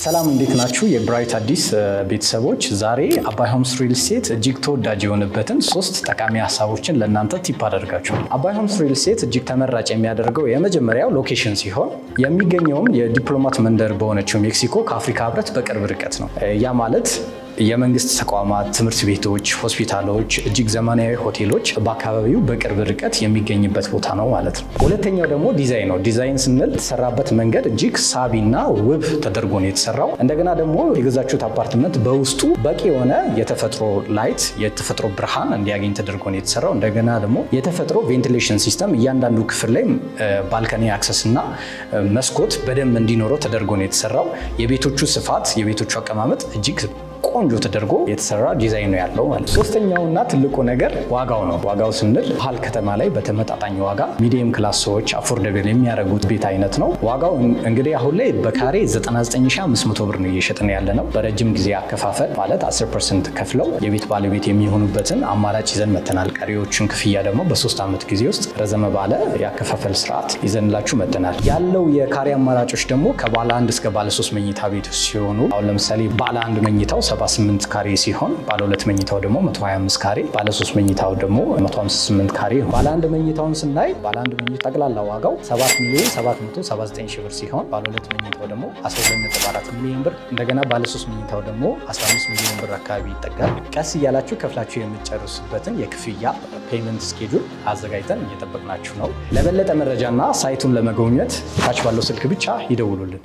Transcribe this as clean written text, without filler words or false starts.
ሰላም እንዴት ናችሁ? የብራይት አዲስ ቤተሰቦች፣ ዛሬ አባይ ሆምስ ሪል ስቴት እጅግ ተወዳጅ የሆነበትን 3 ጠቃሚ ሀሳቦችን ለእናንተ ቲፕ አደርጋችኋል። አባይ ሆምስ ሪል ስቴት እጅግ ተመራጭ የሚያደርገው የመጀመሪያው ሎኬሽን ሲሆን የሚገኘውም የዲፕሎማት መንደር በሆነችው ሜክሲኮ ከአፍሪካ ህብረት በቅርብ ርቀት ነው። ያ ማለት የመንግስት ተቋማት፣ ትምህርት ቤቶች፣ ሆስፒታሎች፣ እጅግ ዘመናዊ ሆቴሎች በአካባቢው በቅርብ ርቀት የሚገኝበት ቦታ ነው ማለት ነው። ሁለተኛው ደግሞ ዲዛይን ነው። ዲዛይን ስንል የተሰራበት መንገድ እጅግ ሳቢና ውብ ተደርጎ ነው የተሰራው። እንደገና ደግሞ የገዛችሁት አፓርትመንት በውስጡ በቂ የሆነ የተፈጥሮ ላይት፣ የተፈጥሮ ብርሃን እንዲያገኝ ተደርጎ ነው የተሰራው። እንደገና ደግሞ የተፈጥሮ ቬንቲሌሽን ሲስተም እያንዳንዱ ክፍል ላይ ባልከኒ አክሰስ እና መስኮት በደንብ እንዲኖረው ተደርጎ ነው የተሰራው። የቤቶቹ ስፋት፣ የቤቶቹ አቀማመጥ እጅግ ቆንጆ ተደርጎ የተሰራ ዲዛይን ነው ያለው ማለት ነው። ሶስተኛውና ትልቁ ነገር ዋጋው ነው። ዋጋው ስንል ባህል ከተማ ላይ በተመጣጣኝ ዋጋ ሚዲየም ክላስ ሰዎች አፎርደብል የሚያደርጉት ቤት አይነት ነው። ዋጋው እንግዲህ አሁን ላይ በካሬ 99500 ብር ነው እየሸጥን ያለ ነው። በረጅም ጊዜ አከፋፈል ማለት 10% ከፍለው የቤት ባለቤት የሚሆኑበትን አማራጭ ይዘን መተናል። ቀሪዎችን ክፍያ ደግሞ በ3 ዓመት ጊዜ ውስጥ ረዘመ ባለ የአከፋፈል ስርዓት ይዘንላችሁ መተናል። ያለው የካሬ አማራጮች ደግሞ ከባለ 1 እስከ ባለ 3 መኝታ ቤት ሲሆኑ አሁን ለምሳሌ ባለ 1 መኝታው 78 ካሬ ሲሆን ባለ 2 መኝታው ደግሞ 125 ካሬ፣ ባለ 3 መኝታው ደግሞ 158 ካሬ። ባለ 1 መኝታውን ስናይ ባለ 1 መኝታ ጠቅላላ ዋጋው 7,779,000 ብር ሲሆን ባለ 2 መኝታው ደግሞ 12.4 ሚሊዮን ብር፣ እንደገና ባለ 3 መኝታው ደግሞ 15 ሚሊዮን ብር አካባቢ ይጠጋል። ቀስ እያላችሁ ከፍላችሁ የምትጨርሱበትን የክፍያ ፔመንት ስኬጁል አዘጋጅተን እየጠበቅናችሁ ነው። ለበለጠ መረጃና ሳይቱን ለመጎብኘት ታች ባለው ስልክ ብቻ ይደውሉልን።